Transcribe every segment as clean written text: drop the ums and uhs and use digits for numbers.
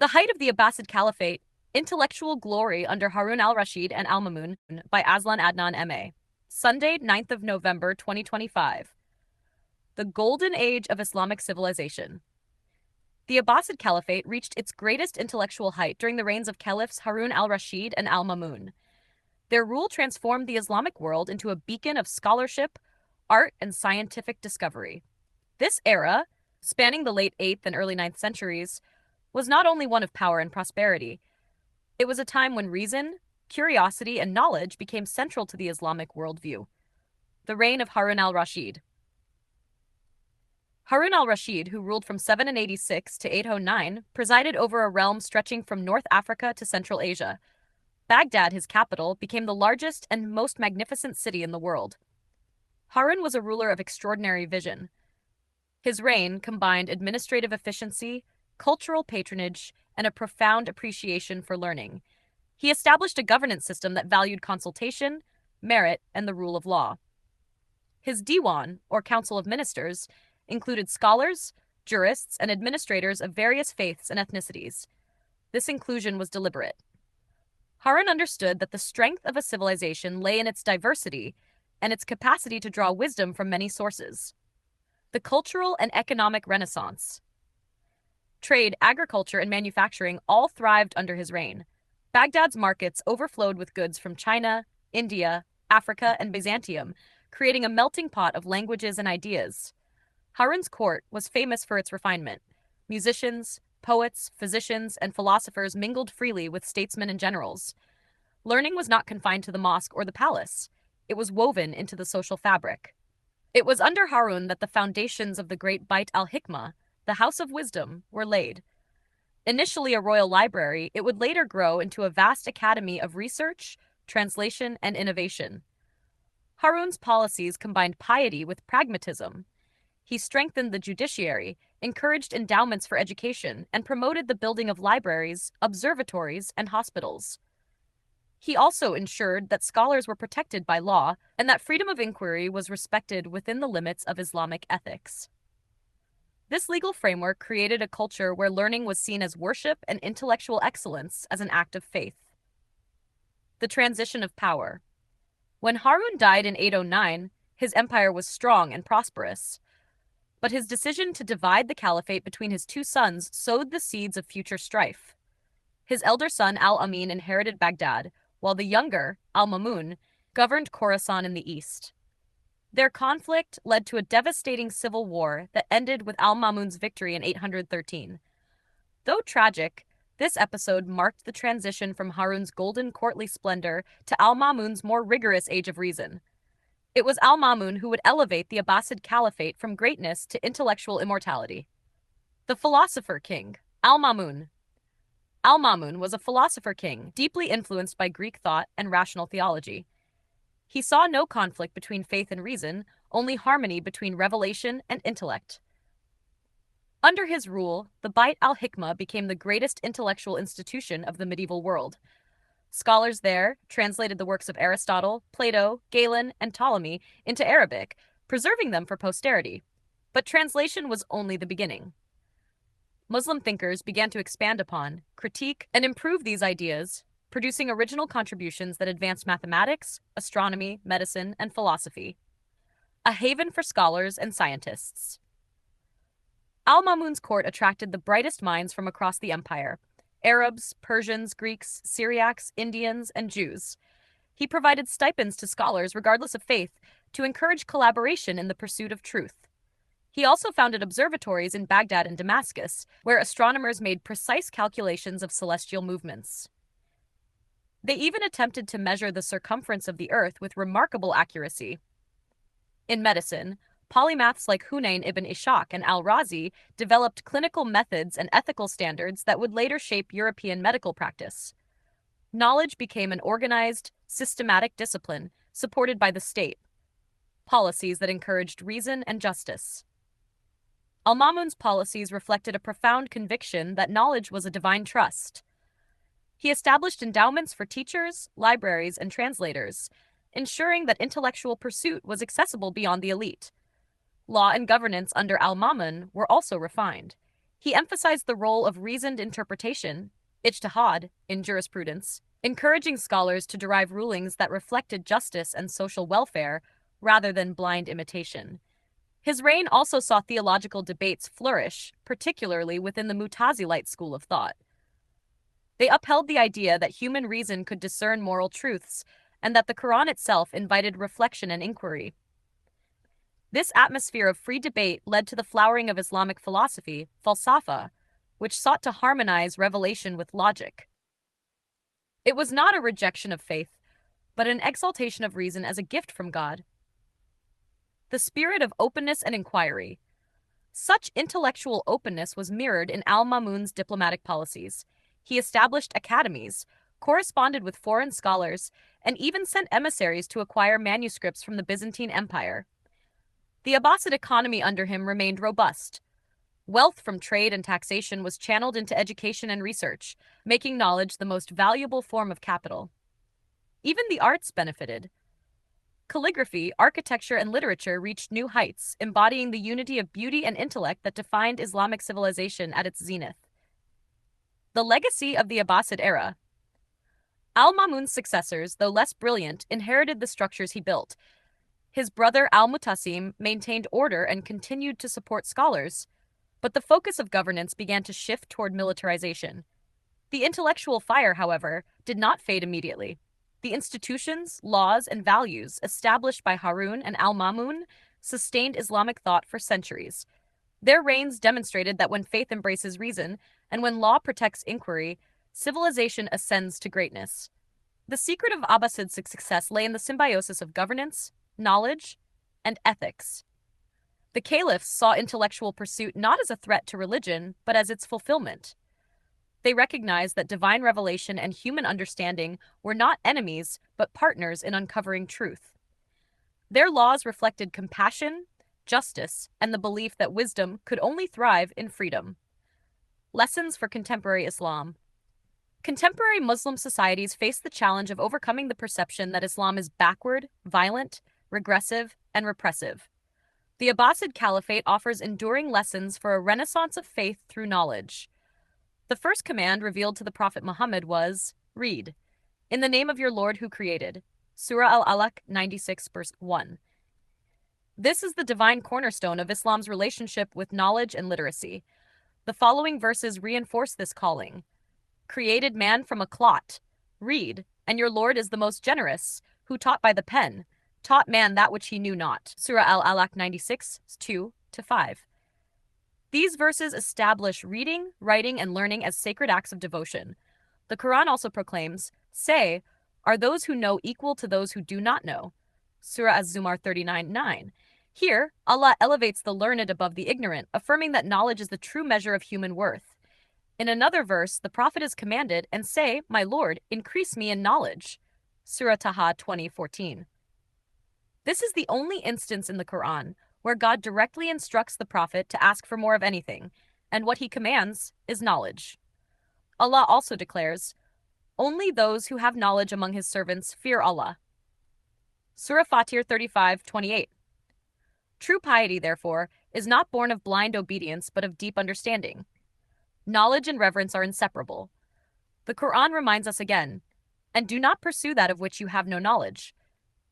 The Height of the Abbasid Caliphate, Intellectual Glory under Harun Al-Rashid and Al-Mamun by AZLAN ADNAN M.A. Sunday, 9th of November, 2025. The Golden Age of Islamic Civilization. The Abbasid Caliphate reached its greatest intellectual height during the reigns of Caliphs Harun al-Rashid and al-Mamun. Their rule transformed the Islamic world into a beacon of scholarship, art, and scientific discovery. This era, spanning the late 8th and early 9th centuries, was not only one of power and prosperity. It was a time when reason, curiosity, and knowledge became central to the Islamic worldview. The reign of Harun al-Rashid. Harun al-Rashid, who ruled from 786 to 809, presided over a realm stretching from North Africa to Central Asia. Baghdad, his capital, became the largest and most magnificent city in the world. Harun was a ruler of extraordinary vision. His reign combined administrative efficiency, cultural patronage, and a profound appreciation for learning. He established a governance system that valued consultation, merit, and the rule of law. His diwan, or council of ministers, included scholars, jurists, and administrators of various faiths and ethnicities. This inclusion was deliberate. Harun understood that the strength of a civilization lay in its diversity and its capacity to draw wisdom from many sources. The cultural and economic renaissance. Trade, agriculture, and manufacturing all thrived under his reign. Baghdad's markets overflowed with goods from China, India, Africa, and Byzantium, creating a melting pot of languages and ideas. Harun's court was famous for its refinement. Musicians, poets, physicians, and philosophers mingled freely with statesmen and generals. Learning was not confined to the mosque or the palace. It was woven into the social fabric. It was under Harun that the foundations of the great Bait al-Hikmah, the House of Wisdom, were laid. Initially a royal library, it would later grow into a vast academy of research, translation, and innovation. Harun's policies combined piety with pragmatism. He strengthened the judiciary, encouraged endowments for education, and promoted the building of libraries, observatories, and hospitals. He also ensured that scholars were protected by law and that freedom of inquiry was respected within the limits of Islamic ethics. This legal framework created a culture where learning was seen as worship and intellectual excellence as an act of faith. The transition of power. When Harun died in 809, his empire was strong and prosperous. But his decision to divide the caliphate between his two sons sowed the seeds of future strife. His elder son al-Amin inherited Baghdad, while the younger, al-Mamun, governed Khorasan in the east. Their conflict led to a devastating civil war that ended with al-Mamun's victory in 813. Though tragic, this episode marked the transition from Harun's golden courtly splendor to al-Mamun's more rigorous age of reason. It was al-Mamun who would elevate the Abbasid Caliphate from greatness to intellectual immortality. The philosopher king, al-Mamun. Al-Mamun was a philosopher king, deeply influenced by Greek thought and rational theology. He saw no conflict between faith and reason, only harmony between revelation and intellect. Under his rule, the Bait al-Hikmah became the greatest intellectual institution of the medieval world. Scholars there translated the works of Aristotle, Plato, Galen, and Ptolemy into Arabic, preserving them for posterity. But translation was only the beginning. Muslim thinkers began to expand upon, critique, and improve these ideas, producing original contributions that advanced mathematics, astronomy, medicine, and philosophy. A haven for scholars and scientists. Al-Mamun's court attracted the brightest minds from across the empire: Arabs, Persians, Greeks, Syriacs, Indians, and Jews. He provided stipends to scholars regardless of faith to encourage collaboration in the pursuit of truth. He also founded observatories in Baghdad and Damascus, where astronomers made precise calculations of celestial movements. They even attempted to measure the circumference of the Earth with remarkable accuracy. In medicine, polymaths like Hunayn ibn Ishaq and al-Razi developed clinical methods and ethical standards that would later shape European medical practice. Knowledge became an organized, systematic discipline supported by the state, policies that encouraged reason and justice. Al-Mamun's policies reflected a profound conviction that knowledge was a divine trust. He established endowments for teachers, libraries, and translators, ensuring that intellectual pursuit was accessible beyond the elite. Law and governance under al-Mamun were also refined. He emphasized the role of reasoned interpretation, ijtihad, in jurisprudence, encouraging scholars to derive rulings that reflected justice and social welfare rather than blind imitation. His reign also saw theological debates flourish, particularly within the Mutazilite school of thought. They upheld the idea that human reason could discern moral truths and that the Quran itself invited reflection and inquiry. This atmosphere of free debate led to the flowering of Islamic philosophy, falsafa, which sought to harmonize revelation with logic. It was not a rejection of faith, but an exaltation of reason as a gift from God. The spirit of openness and inquiry. Such intellectual openness was mirrored in al-Ma'mun's diplomatic policies. He established academies, corresponded with foreign scholars, and even sent emissaries to acquire manuscripts from the Byzantine Empire. The Abbasid economy under him remained robust. Wealth from trade and taxation was channeled into education and research, making knowledge the most valuable form of capital. Even the arts benefited. Calligraphy, architecture, and literature reached new heights, embodying the unity of beauty and intellect that defined Islamic civilization at its zenith. The legacy of the Abbasid era. Al-Ma'mun's successors, though less brilliant, inherited the structures he built. His brother Al-Mutasim maintained order and continued to support scholars, but the focus of governance began to shift toward militarization. The intellectual fire, however, did not fade immediately. The institutions, laws, and values established by Harun and Al-Ma'mun sustained Islamic thought for centuries. Their reigns demonstrated that when faith embraces reason and when law protects inquiry, civilization ascends to greatness. The secret of Abbasid's success lay in the symbiosis of governance, knowledge, and ethics. The caliphs saw intellectual pursuit not as a threat to religion, but as its fulfillment. They recognized that divine revelation and human understanding were not enemies, but partners in uncovering truth. Their laws reflected compassion, justice, and the belief that wisdom could only thrive in freedom. Lessons for contemporary Islam. Contemporary Muslim societies face the challenge of overcoming the perception that Islam is backward, violent, regressive, and repressive. The Abbasid Caliphate offers enduring lessons for a renaissance of faith through knowledge. The first command revealed to the Prophet Muhammad was, read, in the name of your Lord who created. Surah Al-Alaq 96 verse 1. This is the divine cornerstone of Islam's relationship with knowledge and literacy. The following verses reinforce this calling. Created man from a clot. Read, and your Lord is the most generous, who taught by the pen, taught man that which he knew not. Surah Al-Alaq 96, 2-5. These verses establish reading, writing, and learning as sacred acts of devotion. The Quran also proclaims, say, are those who know equal to those who do not know? Surah Az-Zumar 39:9. Here, Allah elevates the learned above the ignorant, affirming that knowledge is the true measure of human worth. In another verse, the Prophet is commanded, and say, my Lord, increase me in knowledge. Surah Taha 20:14. This is the only instance in the Quran where God directly instructs the Prophet to ask for more of anything, and what he commands is knowledge. Allah also declares, only those who have knowledge among his servants fear Allah. Surah Fatir 35:28. True piety, therefore, is not born of blind obedience but of deep understanding. Knowledge and reverence are inseparable. The Quran reminds us again, and do not pursue that of which you have no knowledge.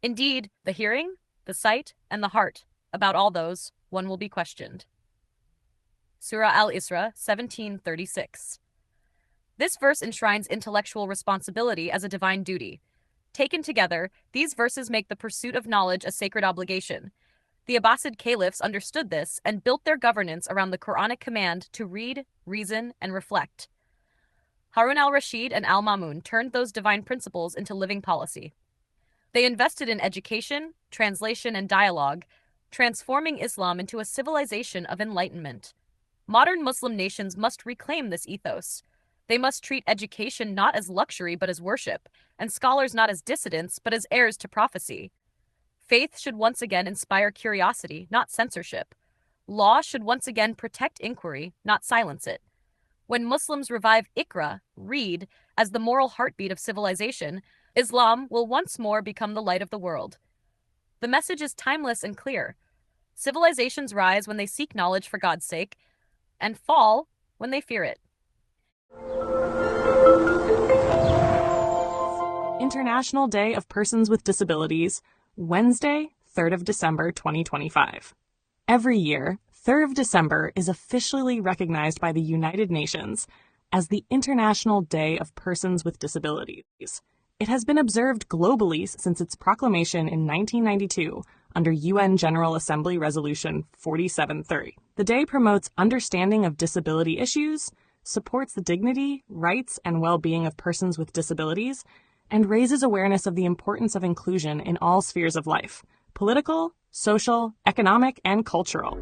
Indeed, the hearing, the sight, and the heart, about all those, one will be questioned. Surah Al-Isra 17:36. This verse enshrines intellectual responsibility as a divine duty. Taken together, these verses make the pursuit of knowledge a sacred obligation. The Abbasid caliphs understood this and built their governance around the Qur'anic command to read, reason, and reflect. Harun Al-Rashid and Al-Ma'mun turned those divine principles into living policy. They invested in education, translation, and dialogue, transforming Islam into a civilization of enlightenment. Modern Muslim nations must reclaim this ethos. They must treat education not as luxury but as worship, and scholars not as dissidents but as heirs to prophecy. Faith should once again inspire curiosity, not censorship. Law should once again protect inquiry, not silence it. When Muslims revive Iqra, read, as the moral heartbeat of civilization, Islam will once more become the light of the world. The message is timeless and clear. Civilizations rise when they seek knowledge for God's sake, and fall when they fear it. International Day of Persons with Disabilities, Wednesday, 3rd of December 2025. Every year, 3rd of December is officially recognized by the United Nations as the International Day of Persons with Disabilities. It has been observed globally since its proclamation in 1992 under UN General Assembly Resolution 4730. The day promotes understanding of disability issues, supports the dignity, rights, and well-being of persons with disabilities, and raises awareness of the importance of inclusion in all spheres of life: political, social, economic, and cultural.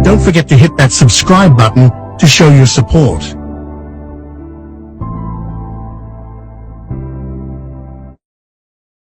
Don't forget to hit that subscribe button to show your support.